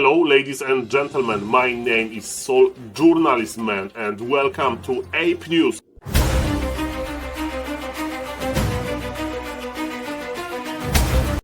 Hello, ladies and gentlemen, my name is SaulApeMan and welcome to ApeNews.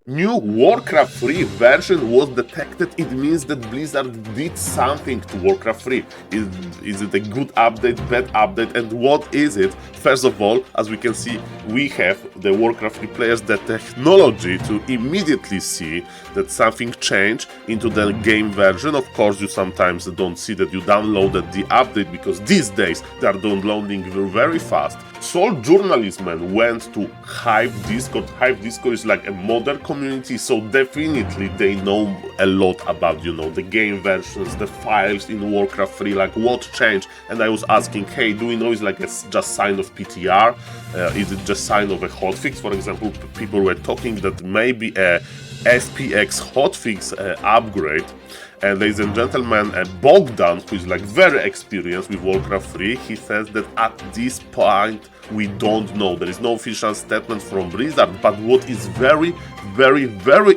New Warcraft 3 version was detected. It means that Blizzard did something to Warcraft 3. Is it a good update, bad update, and what is it? First of all, as we can see, we have the Warcraft 3 players the technology to immediately see that something changed into the game version. Of course, you sometimes don't see that you downloaded the update because these days they are downloading very fast. SaulApeMan went to Hive Discord. Hive Discord is like a modern community, so definitely they know a lot about, the game versions, the files in Warcraft 3, like what changed. And I was asking, hey, do we know it's like a just sign of PTR? Is it just sign of a hotfix? For example, people were talking that maybe a SPX hotfix upgrade. And ladies and gentlemen, Bogdan, who is like very experienced with Warcraft 3, he says that at this point we don't know. There is no official statement from Blizzard, but what is very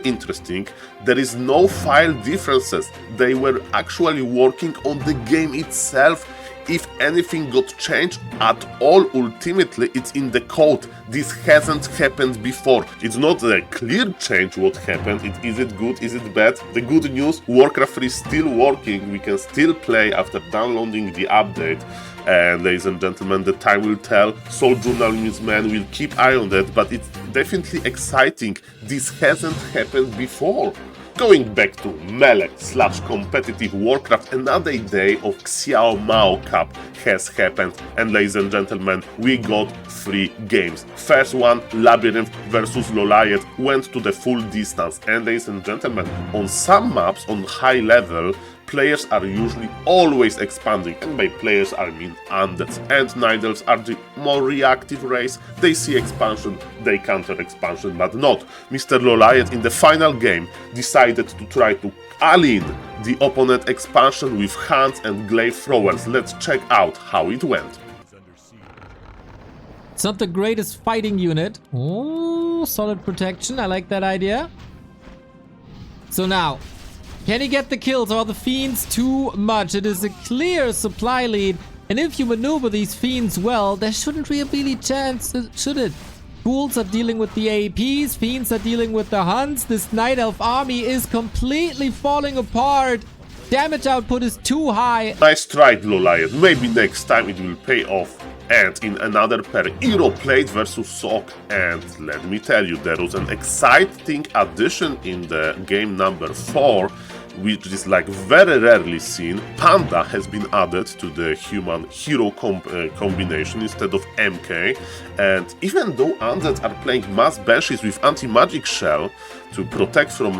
interesting, there is no file differences. They were actually working on the game itself. If anything got changed at all, ultimately it's in the code. This hasn't happened before. It's not a clear change what happened. Is it good? Is it bad? The good news, Warcraft 3 is still working. We can still play after downloading the update. And ladies and gentlemen, the time will tell. SaulApeMan will keep eye on that, but it's definitely exciting. This hasn't happened before. Going back to melee/competitive Warcraft, another day of Xiao Mao Cup has happened, and ladies and gentlemen, we got 3 games. First one, Labyrinth versus Lolaiet, went to the full distance, and ladies and gentlemen, on some maps on high level, players are usually always expanding, and by players I mean undeads, and Nidals are the more reactive race. They see expansion, they counter expansion, but not. Mr. Lolaiet in the final game decided to try to all-in the opponent expansion with hands and glaive throwers. Let's check out how it went. It's not the greatest fighting unit. Oh, solid protection, I like that idea. So now, can he get the kills? Or the fiends too much? It is a clear supply lead, and if you maneuver these fiends well, there shouldn't really be chance, should it? Ghouls are dealing with the APs, fiends are dealing with the hunts. This Night Elf army is completely falling apart. Damage output is too high. Nice try, Lolaiet. Maybe next time it will pay off. And in another pair, Hero Plate versus Sock. And let me tell you, there was an exciting addition in the game number 4, which is like very rarely seen. Panda has been added to the human-hero combination instead of MK. And even though undeads are playing mass banshees with anti-magic shell to protect from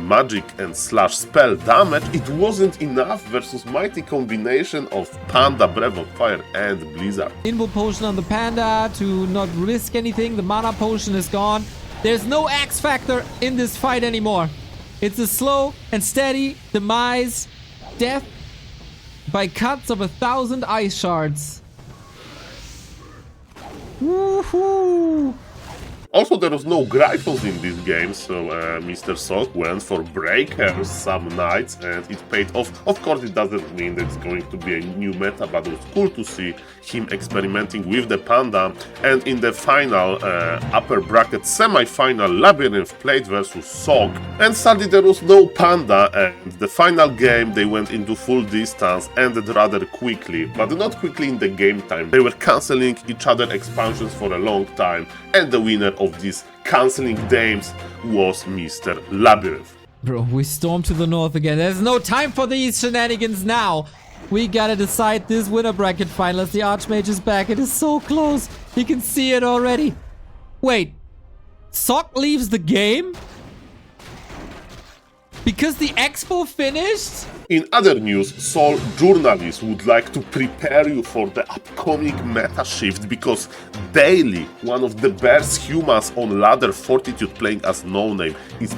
magic and slash spell damage, it wasn't enough versus mighty combination of Panda, Breath of Fire and Blizzard. Invo potion on the Panda to not risk anything. The mana potion is gone. There's no X factor in this fight anymore. It's a slow and steady demise, death by cuts of 1,000 ice shards. Woohoo! Also, there was no Gryphons in this game, so Mr. Sock went for Breakers some nights, and it paid off. Of course, it doesn't mean that it's going to be a new meta, but it was cool to see him experimenting with the Panda. And in the final upper bracket semi-final, Labyrinth played versus Sock, and sadly there was no Panda, and the final game they went into full distance, ended rather quickly, but not quickly in the game time. They were cancelling each other expansions for a long time, and the winner of these cancelling games was Mr. Labyrinth. Bro, we stormed to the north again. There's no time for these shenanigans now. We gotta decide this winner bracket final as the Archmage is back. It is so close. He can see it already. Wait. Sock leaves the game? Because the expo finished? In other news, Saul journalists would like to prepare you for the upcoming meta shift, because daily one of the best humans on ladder Fortitude playing as no name is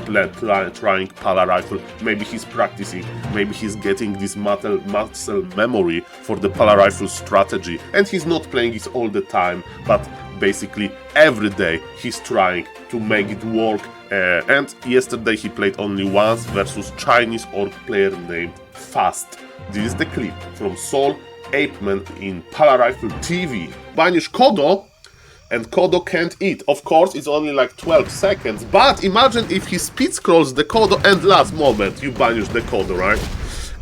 trying Pala Rifle. Maybe he's practicing, maybe he's getting this muscle memory for the Pala Rifle strategy, and he's not playing it all the time, but basically every day he's trying to make it work. And yesterday he played only once versus Chinese orc player named Fast. This is the clip from SaulApeMan in Palarifle TV. Banish Kodo, and Kodo can't eat. Of course, it's only like 12 seconds, but imagine if he speed scrolls the Kodo and last moment you banish the Kodo, right?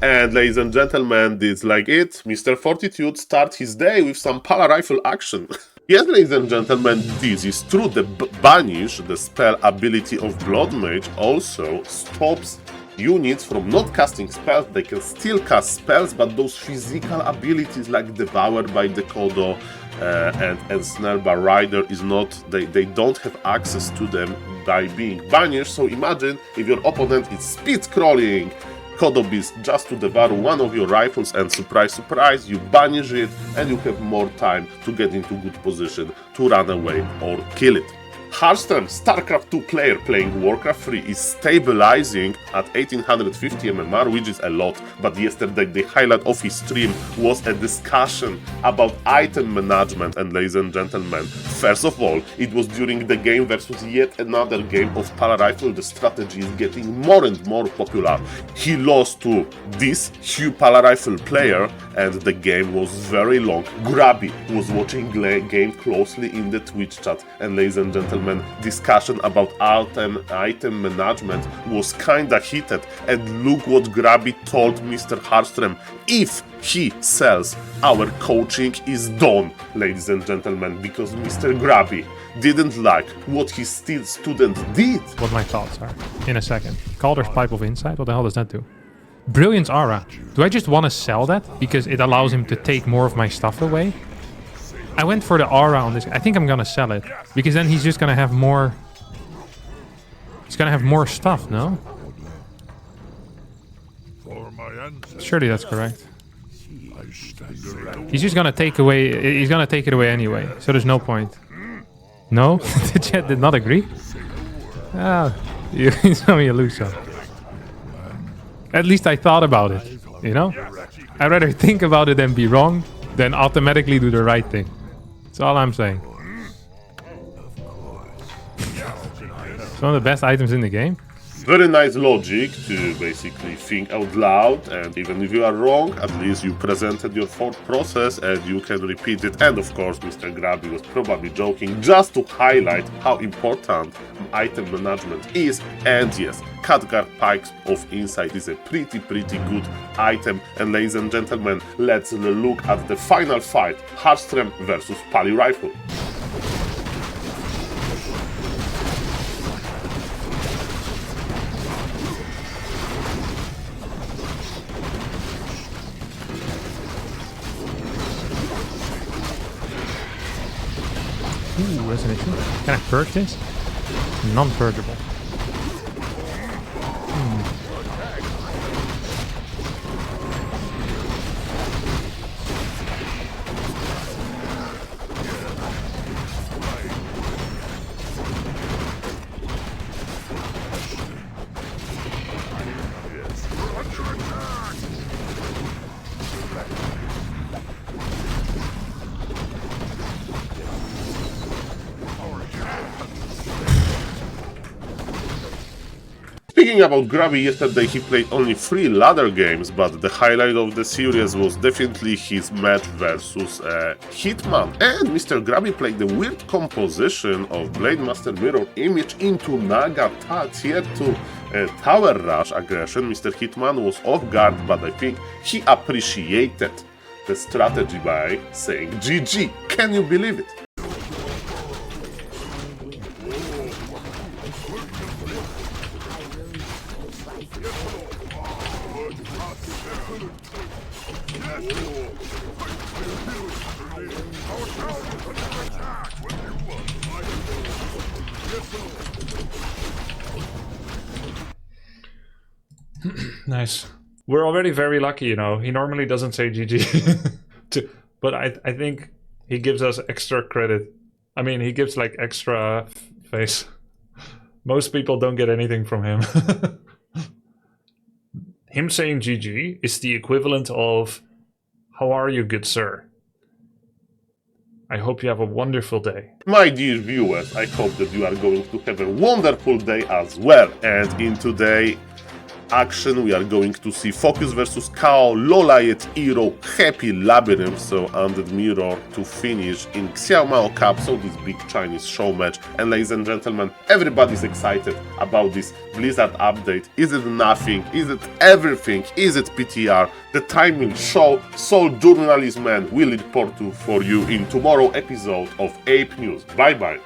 And ladies and gentlemen, this is like it. Mr. Fortitude starts his day with some Palarifle action. Yes, ladies and gentlemen, this is true. The banish, the spell ability of Blood Mage, also stops units from not casting spells. They can still cast spells, but those physical abilities like Devoured by the Kodo and Snared by Rider is not, they don't have access to them by being banished. So imagine if your opponent is speed scrolling Kodo Beast just to devour one of your rifles, and surprise surprise, you banish it and you have more time to get into good position to run away or kill it. Hallström, StarCraft 2 player playing Warcraft 3, is stabilizing at 1850 MMR, which is a lot, but yesterday the highlight of his stream was a discussion about item management. And ladies and gentlemen, first of all, it was during the game versus yet another game of Palarifle. The strategy is getting more and more popular. He lost to this Hugh Palarifle player and the game was very long. Grabby was watching the game closely in the Twitch chat, and ladies and gentlemen, discussion about item management was kinda heated, and look what Grabby told Mr. Hallström. If he sells, our coaching is done, ladies and gentlemen, because Mr. Grabby didn't like what his student did. What my thoughts are in a second. Calder's Pipe of Insight, what the hell does that do? Brilliance Aura. Do I just want to sell that because it allows him to take more of my stuff away? I went for the aura on this. I think I'm gonna sell it because then he's just gonna have more. He's gonna have more stuff, no? Surely that's correct. He's just gonna take away. He's gonna take it away anyway. So there's no point. No, the chat did not agree. Ah, you saw me a loser. At least I thought about it. You know, I'd rather think about it and be wrong than automatically do the right thing. That's all I'm saying. It's one of the best items in the game. Very nice logic to basically think out loud, and even if you are wrong, at least you presented your thought process and you can repeat it. And of course, Mr. Grabby was probably joking just to highlight how important item management is. And yes, Khadgar Pikes of Insight is a pretty good item. And ladies and gentlemen, let's look at the final fight, Hallström versus Pali Rifle. Ooh, that's an issue. Can I purge this? Non-purgeable. Speaking about Grabby, yesterday he played only 3 ladder games, but the highlight of the series was definitely his match versus Hitman. And Mr. Grabby played the weird composition of Blade Master Mirror Image into Naga Tier 2 Tower Rush aggression. Mr. Hitman was off guard, but I think he appreciated the strategy by saying GG. Can you believe it? Nice. We're already very lucky, you know. He normally doesn't say GG. But I think he gives us extra credit. I mean, he gives like extra face. Most people don't get anything from him. Him saying GG is the equivalent of, how are you, good sir? I hope you have a wonderful day. My dear viewers, I hope that you are going to have a wonderful day as well. And in today's action, we are going to see Focus versus KO, Lolaiet Hero, Happy Labyrinth, so Undead Mirror to finish in Xiaomao Cup, so this big Chinese show match. And ladies and gentlemen, everybody's excited about this Blizzard update. Is it nothing? Is it everything? Is it PTR? The time will show. SaulApeMan will report for you in tomorrow episode of Ape News. Bye bye.